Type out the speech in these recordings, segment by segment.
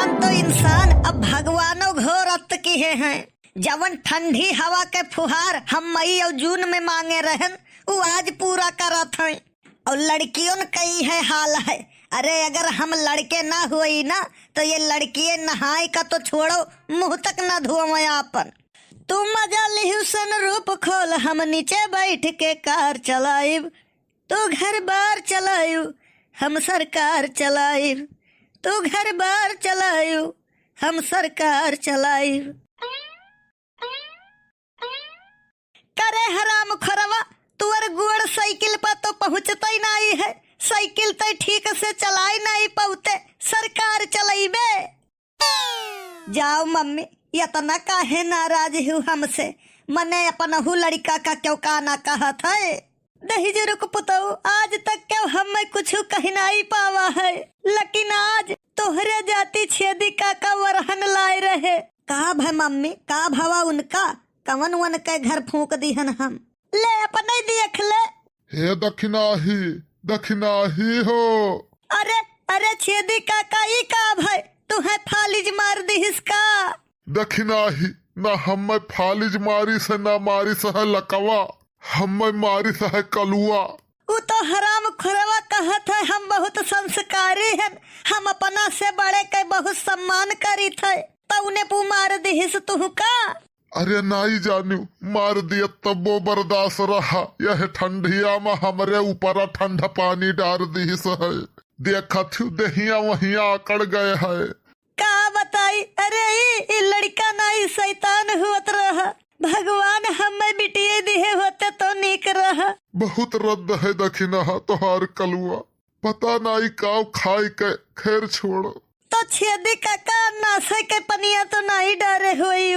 इंसान तो इंसान, अब भगवानो घोर अत किए हैं। जवन ठंडी हवा के फुहार हम मई और जून में मांगे रहन, वो आज पूरा करत हैं। और लड़कियों का ही है हाल है। अरे अगर हम लड़के ना हुई ना तो ये लड़कियां नहाए का तो छोड़ो, मुंह तक ना धोवे आपन। तू मजा लिहु सन रूप खोल, हम नीचे बैठ के कार चलाइब। तू घर बार चलायु, हम सरकार चलाइब। तू घर बार चलायु, हम सरकार चलाइब। करे हराम खरवा, तुअर गुड़ साइकिल पर तो पहुँचता ही नहीं है। साइकिल तो ठीक से चलाई नहीं पाते, सरकार चलाइबे। जाओ मम्मी, इतना काहे नाराज हूँ हमसे? मने अपन हु लड़का का क्यों का ना कहा था। दहेज रुक पुतऊ, आज तक क्यों हमें कुछ कह नहीं पावा है, लेकिन आज तोहरे जाति छेदी का वरहन लाए रहे। का भाई मम्मी, का भावा उनका कवन वन के घर फूक दिहन हम। ले अपने देख ले। हे दक्षिणाही, दक्षिणाही हो। अरे अरे छेदी काका ही का भाई, तू है फालिज मार दिहिस का? दक्षिणाही ना हमें फालिज मारी से ना मारी से है लकवा, हमें मारी से है कलुआ। वो तो हराम खुरवा कहत है हम बहुत संस्कारी हैं, हम अपना से बड़े के बहुत सम्मान करी थे, तो उन्हें पू मार दिहिस तू का? अरे नहीं जानू, मार दिया तब वो बर्दाश्त रहा। यह ठंडिया में हमरे ऊपर ठंडा पानी डाल दी है। देखा थी दहिया वहिया आकड़ गए है। का बताई? अरे ये लड़का नहीं शैतान हुत रहा। भगवान हमें बिटिए दिए होते तो निक रहा। बहुत रद्द है दक्षिणा तोहार कलुआ, पता नहीं काव खाई के। खैर छोड़ो। तो छेदी काका नासे के पनिया तो नहीं डरे हुई।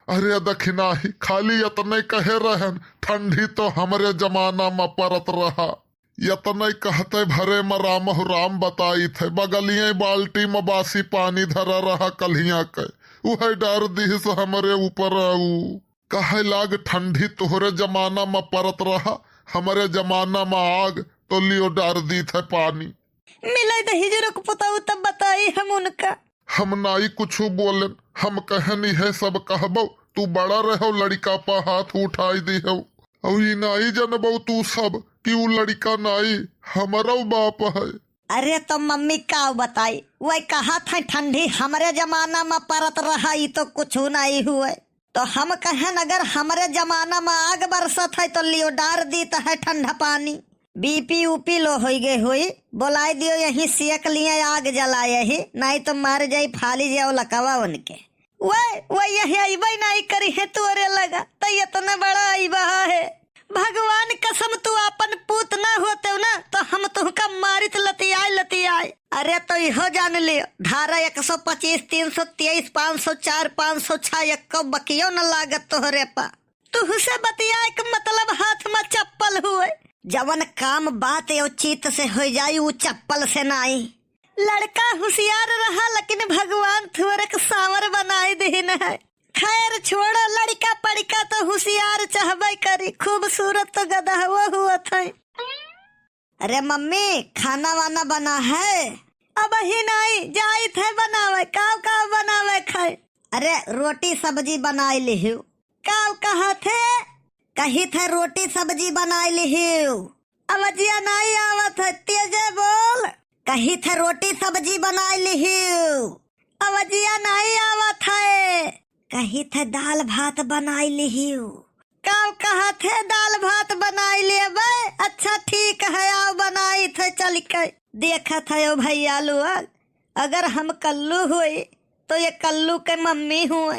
अरे दक्षिणाही खाली यतने कहे रहन, ठंडी तो हमरे जमाना में परत रहा। यतने कहते भरे में राम राम बताई थे, बगलिए बाल्टी में बासी पानी धरा रहा कलिया के, वह डर दी से हमरे ऊपर कहे लाग ठंडी तोहरे जमाना में परत रहा, हमरे जमाना में आग तो लियो डर दी थे पानी। मिले दहेज रुक पुताऊ तब बताई हम उनका। हम नाई कुछ बोले, हम कहनी है सब कहबो, तू बड़ा रहो लड़का पर हाथ उठाई दी हो। और ये नाई जनबो तू सब कि वो लड़का नाई हमारा बाप है। अरे तो मम्मी का बताई, वही कहा था ठंडी हमारे जमाना में परत रहा, ये तो कुछ नहीं हुए। तो हम कहन अगर हमारे जमाना में आग बरसत है तो लियो डार दी है ठंडा पानी। बीपी ऊपी लो हो गए हुई, बोलाई दियो यही सेक लिए आग जलाए ही, नहीं तो मार जाई फाली जाओ लकवा उनके। वह यही अइबा नहीं करी है तोरे लगा, तो इतना बड़ा अइबा है। भगवान कसम तू अपन पूत ना होते ना तो हम तुहका मारित लतियाए। अरे तो इहो जान लियो, धारा 125, 323, 504, 506 एको बकियो न लागत तोहरे पा। तू से बतिया के मतलब हाथ में चप्पल हुए। जवन काम बात उचित से हो जाई वो चप्पल से नहीं। लड़का होशियार रहा लेकिन भगवान थोड़े सांवर बनाए देन है। खैर छोड़ो, लड़का पड़का तो होशियार चाहबे करी, खूबसूरत तो गदहवा हुआ था। अरे मम्मी खाना वाना बना है? अब ही नहीं, जाई थे बनावे। काव बनावे खाए? अरे रोटी सब्जी बनाई लिहू। काव कहा थे? कही थे रोटी सब्जी बनाई लिहू। अवजिया नहीं आवत है, तेजे बोल। कही थे रोटी सब्जी बनाई लिहू। अवजिया नहीं आवत है। कही थे दाल भात बनाई लिहू। काव कहा थे दाल भात बनाई ले बे। अच्छा ठीक है, आओ बनाई थे चल के। देखा था यो भैया लोग, अगर हम कल्लू हुई तो ये कल्लू के मम्मी हुए।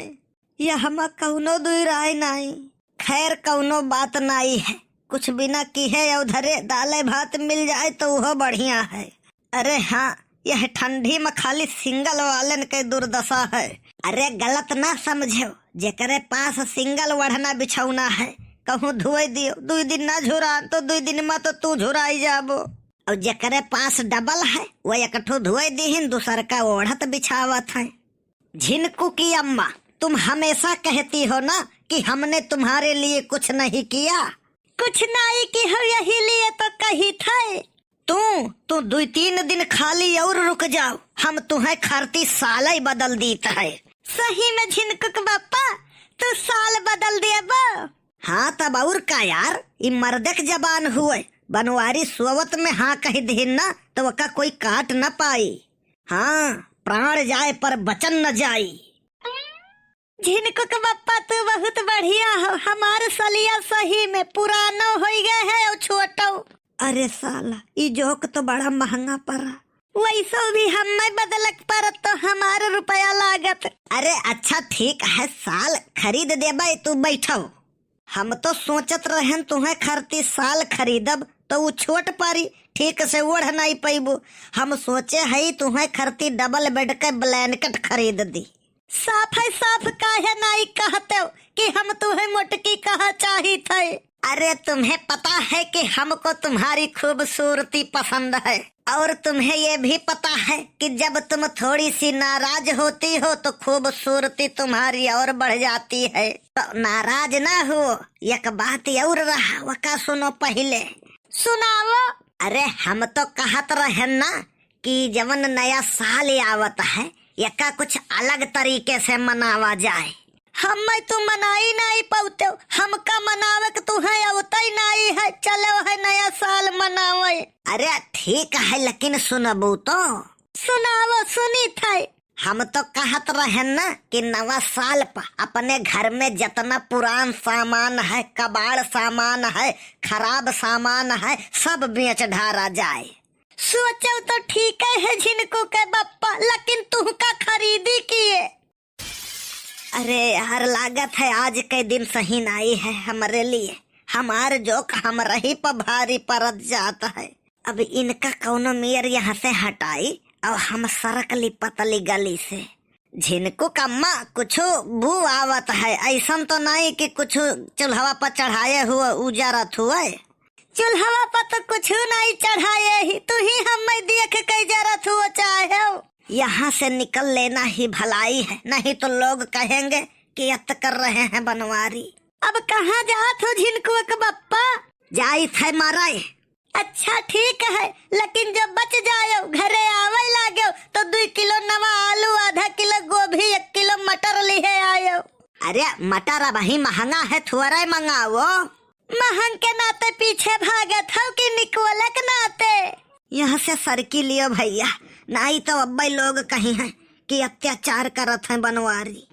ये हम कौनो दूर आए नहीं। खैर कौनो बात नहीं है, कुछ बिना की है उधरे दाल भात मिल जाए तो वह बढ़िया है। अरे हाँ, यह ठंडी में खाली सिंगल वालन के दुर्दशा है। अरे गलत ना समझो, जेकरे पास सिंगल वढ़ना बिछौना है कहूँ धोए दियो, 2 दिन ना झुरा तो 2 दिन में तो तू झुराई जाबो। और जेकरे पास डबल है वो एकठो धोए दीहिन, दूसर का ओढ़त बिछावत है। झिनकू की अम्मा, तुम हमेशा कहती हो ना कि हमने तुम्हारे लिए कुछ नहीं किया। कुछ नहीं की हो यही लिए तो कही थे। तू 2-3 दिन खाली और रुक जाओ, हम तुम्हें खरती साल ही बदल दीता है। सही में झिनकुक बापा, तू साल बदल दिया बा। हाँ तब और का यार, ये मर्दक जबान हुए, बनवारी सोवत में हाँ कही दिन ना तो वका कोई काट न पाई। हाँ प्राण जाए पर बचन न जाई। झिनकुक बापा तू बहुत बढ़िया हो, हमारे सलिया सही में पुरानो हो गए है और छोटो। अरे साला ये जोक तो बड़ा महंगा पड़ा, वैसे भी हम में बदलक पर तो हमारे रुपया लागत। अरे अच्छा ठीक है, साल खरीद देबे, तू बैठो। हम तो सोचत रहन तुम्हें खरती साल खरीदब तो वो छोट पारी, ठीक से ओढ़ नहीं पैबू। हम सोचे है तुम्हें खरती डबल बेड के ब्लैंकेट खरीद दी। साफ है साफ काहे नहीं कहते हो कि हम तुम्हें मोटकी कहा चाही थे। अरे तुम्हें पता है कि हमको तुम्हारी खूबसूरती पसंद है, और तुम्हें ये भी पता है कि जब तुम थोड़ी सी नाराज होती हो तो खूबसूरती तुम्हारी और बढ़ जाती है। तो नाराज ना हो, एक बात और रहा, वका सुनो पहले। सुनाओ। अरे हम तो कहत रहे ना कि जवन नया साल आवत है यका कुछ अलग तरीके से मनावा जाए। हम तू मनाई नहीं पाते, हमका मनावे के तुम्हें आवता ही नहीं है। चलो है नया साल मनावे। अरे ठीक है लेकिन सुनबू तो। सुनाओ, सुनी थे। हम तो कहत रहे ना कि नवा साल पर अपने घर में जितना पुरान सामान है, कबाड़ सामान है, खराब सामान है, सब बेच ढारा जाए। सोचो तो ठीक है झिनको के बप्पा, लेकिन तू का खरीदी किए। अरे यार लागत है आज के दिन सही नहीं है हमारे लिए, हमार जोक हम रही पर भारी परत जाता है। अब इनका कौनो मेयर यहाँ से हटाई और हम सरकली पतली गली से। झिनको कम्मा कुछ बू आवत है, ऐसा तो नहीं कि कुछ चूल्हा पर चढ़ाए हुआ उजारत हुआ। चूल्हा पर तो कुछ नहीं चढ़ाए ही, तू ही हम देख के जरत हुआ चाहे। यहाँ से निकल लेना ही भलाई है, नहीं तो लोग कहेंगे कि अत कर रहे हैं बनवारी। अब कहाँ जात हो झिनको के बप्पा? जाई थे माराए। अच्छा ठीक है, लेकिन जब बच जायो घरे आवे लागो तो 2 किलो नवा आलू, आधा किलो गोभी, 1 किलो मटर लिए आयो। अरे मटर अब ही महंगा है, थोड़ा मंगाओ। महंग के नाते पीछे भागत हो कि निकोले के नाते? यहाँ से सरकी लियो भैया, नहीं तो अब्बे लोग कहीं हैं कि अत्याचार करत हैं बनवारी।